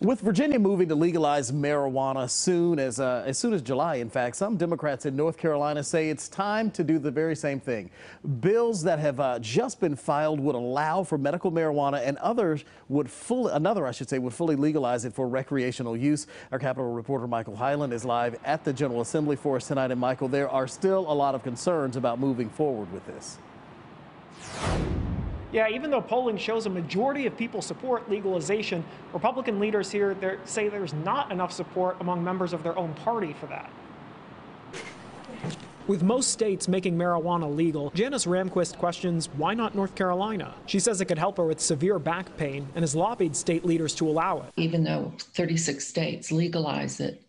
With Virginia moving to legalize marijuana as soon as July, in fact, some Democrats in North Carolina say it's time to do the very same thing. Bills that have just been filed would allow for medical marijuana, and another, I should say, would fully legalize it for recreational use. Our Capitol reporter Michael Hyland is live at the General Assembly for us tonight. And Michael, there are still a lot of concerns about moving forward with this. Yeah, even though polling shows a majority of people support legalization, Republican leaders here say there's not enough support among members of their own party for that. With most states making marijuana legal, Janice Ramquist questions why not North Carolina. She says it could help her with severe back pain and has lobbied state leaders to allow it. Even though 36 states legalize it,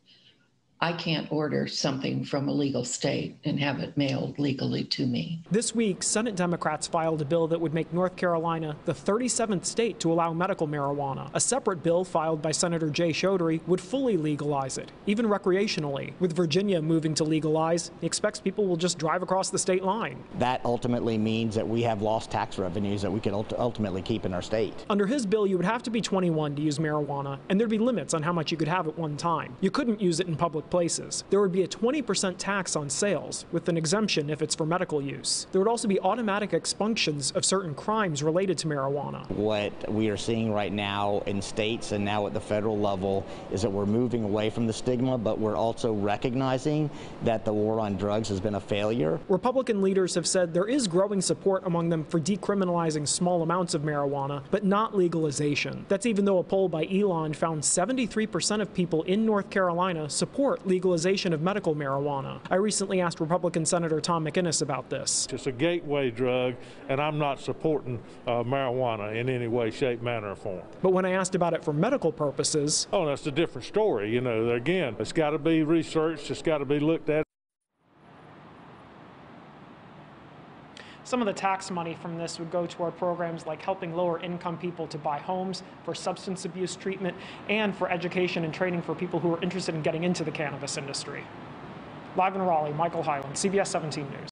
I can't order something from a legal state and have it mailed legally to me. This week, Senate Democrats filed a bill that would make North Carolina the 37th state to allow medical marijuana. A separate bill filed by Senator Jay Chaudhry would fully legalize it, even recreationally. With Virginia moving to legalize, he expects people will just drive across the state line. That ultimately means that we have lost tax revenues that we could ultimately keep in our state. Under his bill, you would have to be 21 to use marijuana, and there'd be limits on how much you could have at one time. You couldn't use it in public places. There would be a 20% tax on sales, with an exemption if it's for medical use. There would also be automatic expunctions of certain crimes related to marijuana. What we are seeing right now in states and now at the federal level is that we're moving away from the stigma, but we're also recognizing that the war on drugs has been a failure. Republican leaders have said there is growing support among them for decriminalizing small amounts of marijuana, but not legalization. That's even though a poll by Elon found 73% of people in North Carolina support legalization of medical marijuana. I recently asked Republican Senator Tom McInnes about this. It's a gateway drug, and I'm not supporting marijuana in any way, shape, manner, or form. But when I asked about it for medical purposes... Oh, that's a different story. You know, again, it's got to be researched, it's got to be looked at. Some of the tax money from this would go toward programs like helping lower-income people to buy homes, for substance abuse treatment, and for education and training for people who are interested in getting into the cannabis industry. Live in Raleigh, Michael Hyland, CBS 17 News.